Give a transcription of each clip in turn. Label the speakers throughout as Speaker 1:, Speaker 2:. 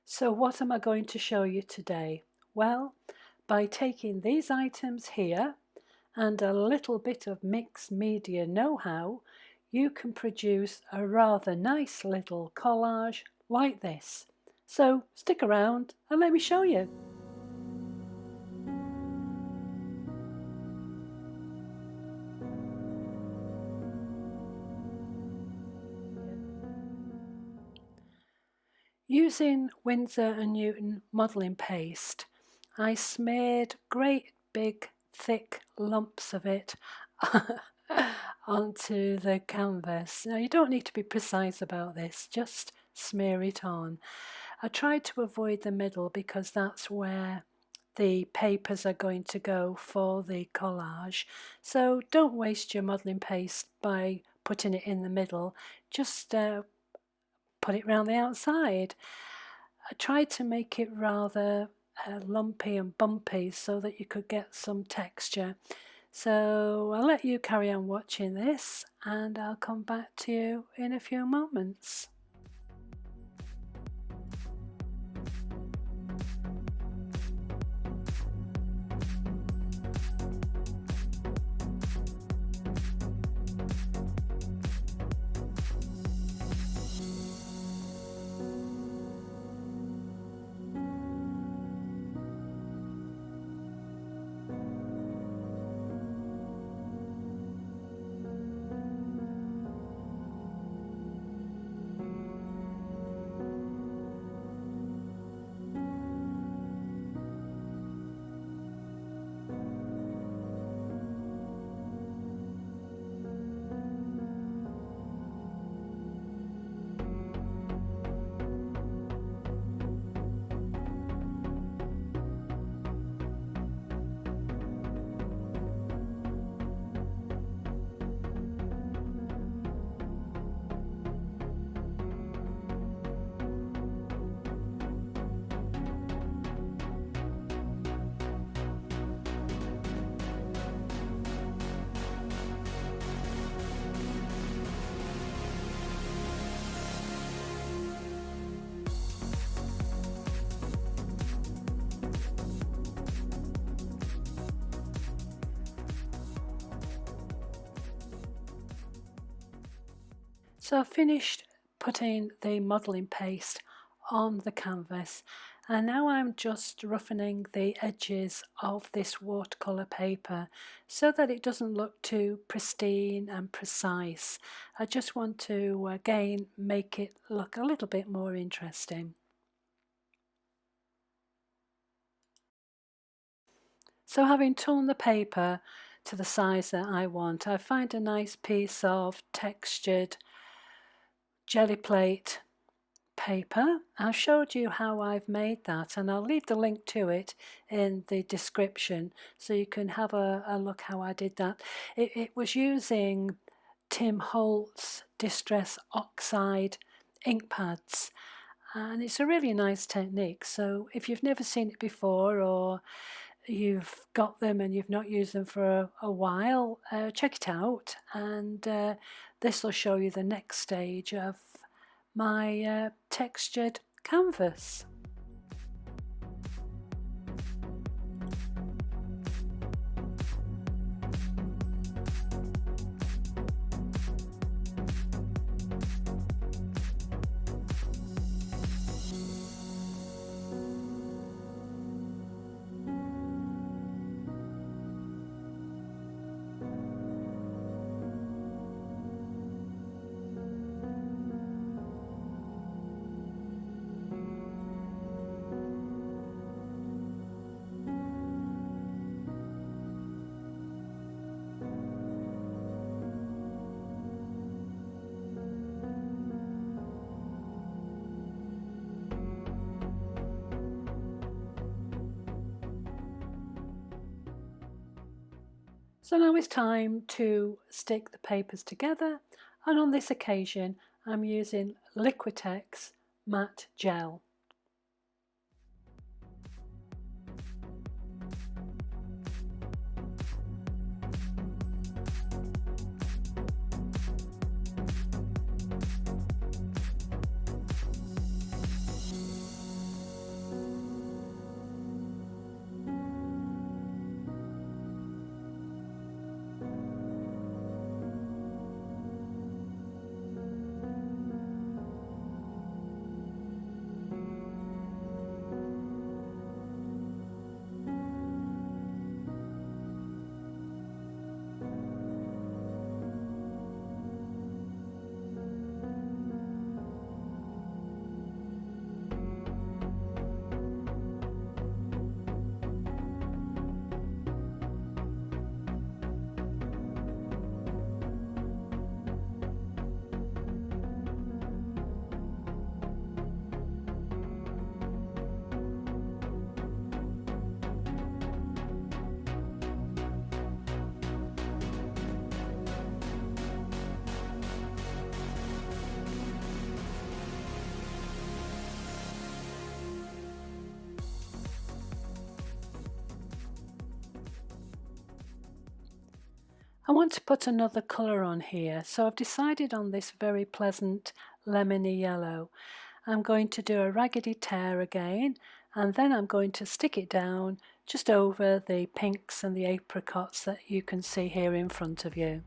Speaker 1: So what am I going to show you today? Well, by taking these items here and a little bit of mixed media know-how, you can produce a rather nice little collage like this. So stick around and let me show you. Using Winsor & Newton modelling paste, I smeared great big thick lumps of it onto the canvas. Now you don't need to be precise about this, just smear it on. I tried to avoid the middle because that's where the papers are going to go for the collage, so don't waste your modelling paste by putting it in the middle, just put it round the outside. I tried to make it rather lumpy and bumpy so that you could get some texture. So I'll let you carry on watching this and I'll come back to you in a few moments. So I've finished putting the modelling paste on the canvas and now I'm just roughening the edges of this watercolour paper so that it doesn't look too pristine and precise. I just want to again make it look a little bit more interesting. So having torn the paper to the size that I want, I find a nice piece of textured jelly plate paper. I showed you how I've made that and I'll leave the link to it in the description so you can have a look how I did that. It was using Tim Holt's Distress Oxide ink pads and it's a really nice technique, so if you've never seen it before or you've got them and you've not used them for a while, check it out, and this will show you the next stage of my textured canvas. So now it's time to stick the papers together, and on this occasion I'm using Liquitex Matt Gel. I want to put another colour on here, so I've decided on this very pleasant lemony yellow. I'm going to do a raggedy tear again, and then I'm going to stick it down just over the pinks and the apricots that you can see here in front of you.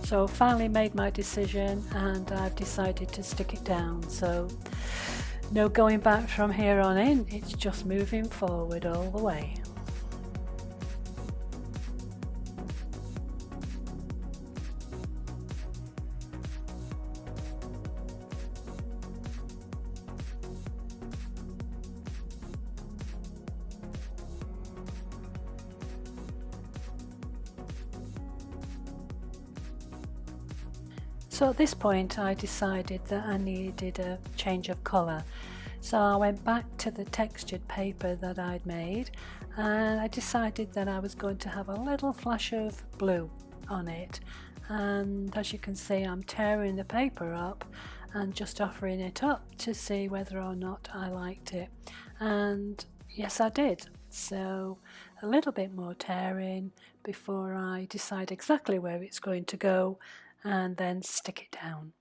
Speaker 1: So I've finally made my decision and I've decided to stick it down. So no going back from here on in, it's just moving forward all the way. So at this point I decided that I needed a change of colour. So I went back to the textured paper that I'd made and I decided that I was going to have a little flash of blue on it. And as you can see, I'm tearing the paper up and just offering it up to see whether or not I liked it. And yes, I did. So a little bit more tearing before I decide exactly where it's going to go and then stick it down.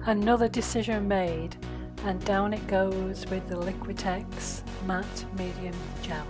Speaker 1: Another decision made, and down it goes with the Liquitex Matte Medium Gel.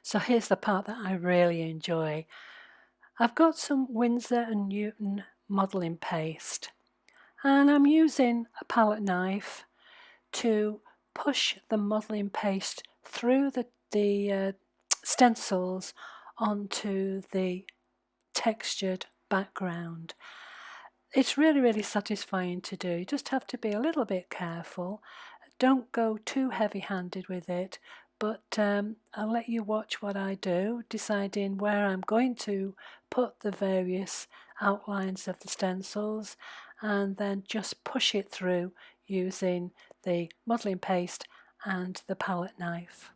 Speaker 1: So here's the part that I really enjoy. I've got some Winsor & Newton modelling paste and I'm using a palette knife to push the modelling paste through the stencils onto the textured background. It's really, really satisfying to do. You just have to be a little bit careful. Don't go too heavy-handed with it, but I'll let you watch what I do, deciding where I'm going to put the various outlines of the stencils, and then just push it through using the modelling paste and the palette knife.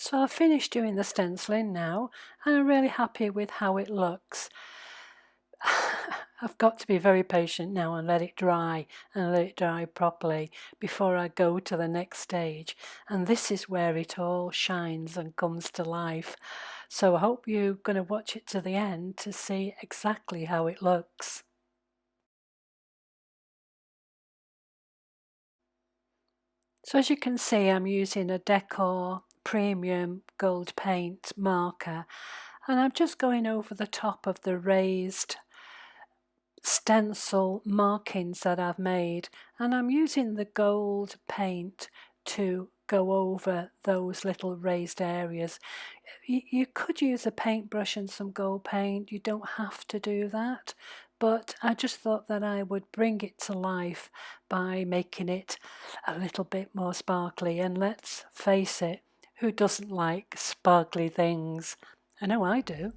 Speaker 1: So I've finished doing the stenciling now, and I'm really happy with how it looks. I've got to be very patient now and let it dry, and let it dry properly before I go to the next stage. And this is where it all shines and comes to life. So I hope you're going to watch it to the end to see exactly how it looks. So as you can see, I'm using a DecoColor Premium Gold Paint marker, and I'm just going over the top of the raised stencil markings that I've made, and I'm using the gold paint to go over those little raised areas. You could use a paintbrush and some gold paint, you don't have to do that, but I just thought that I would bring it to life by making it a little bit more sparkly. And let's face it, who doesn't like sparkly things? I know I do.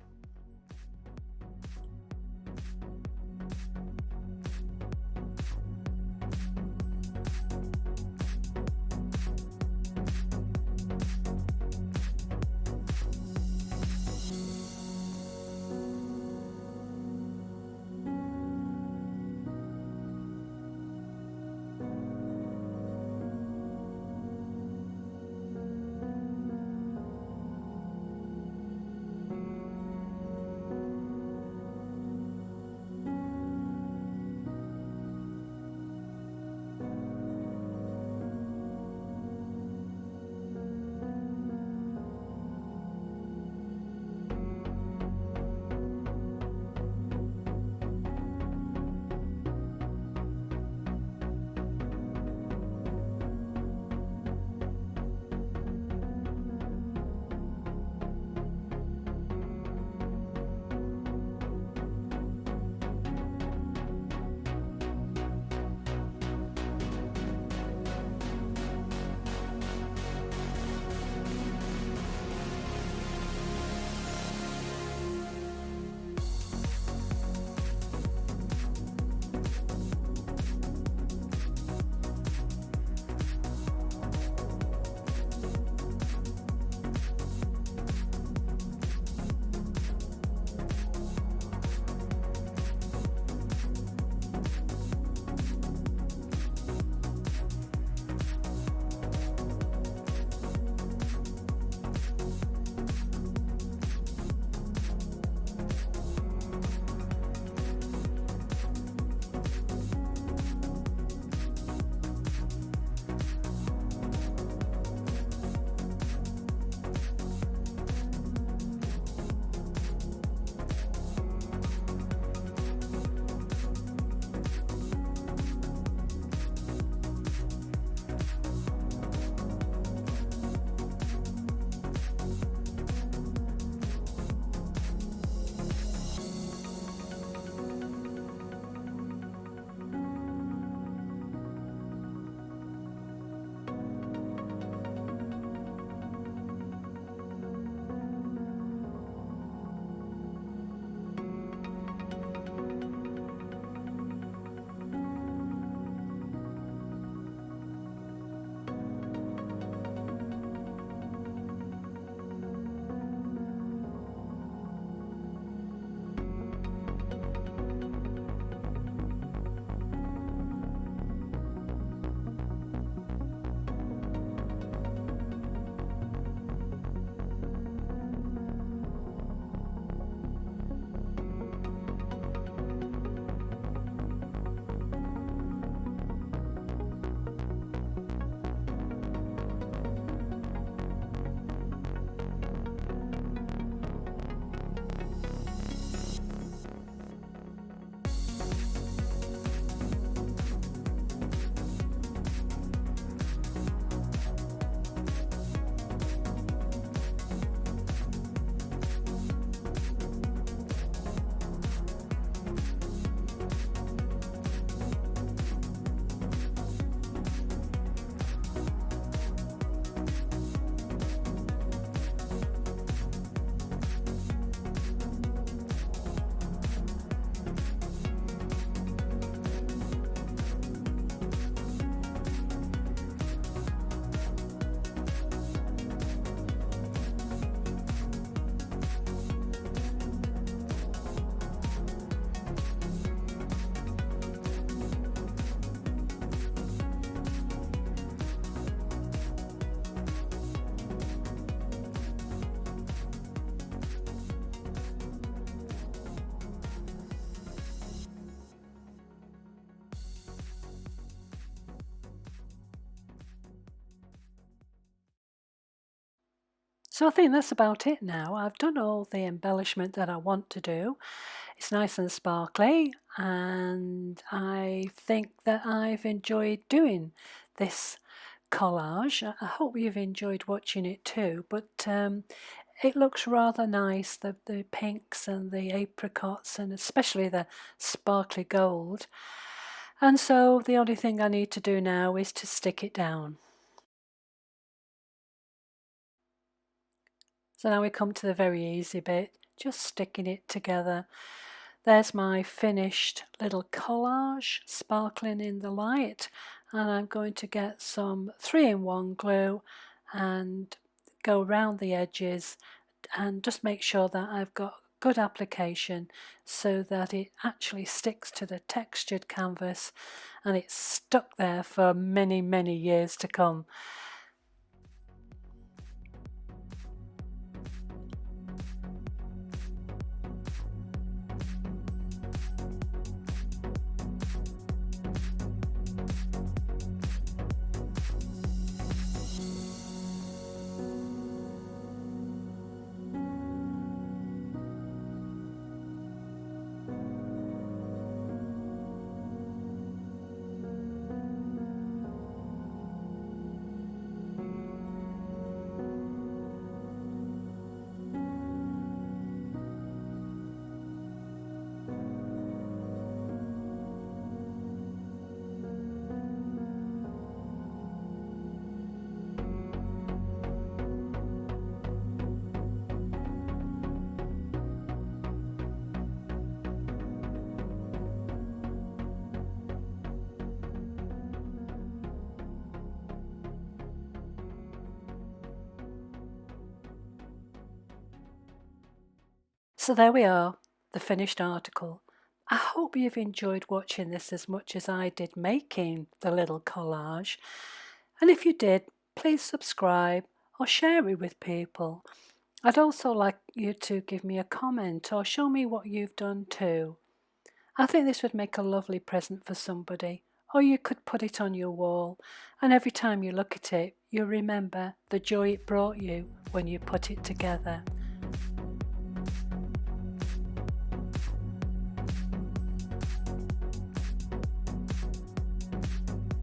Speaker 1: So I think that's about it now. I've done all the embellishment that I want to do. It's nice and sparkly, and I think that I've enjoyed doing this collage. I hope you've enjoyed watching it too, but it looks rather nice, the pinks and the apricots, and especially the sparkly gold. And so the only thing I need to do now is to stick it down. So now we come to the very easy bit, just sticking it together. There's my finished little collage sparkling in the light, and I'm going to get some 3-in-1 glue and go around the edges and just make sure that I've got good application so that it actually sticks to the textured canvas and it's stuck there for many years to come. So there we are, the finished article. I hope you've enjoyed watching this as much as I did making the little collage. And if you did, please subscribe or share it with people. I'd also like you to give me a comment or show me what you've done too. I think this would make a lovely present for somebody, or you could put it on your wall, and every time you look at it, you remember the joy it brought you when you put it together.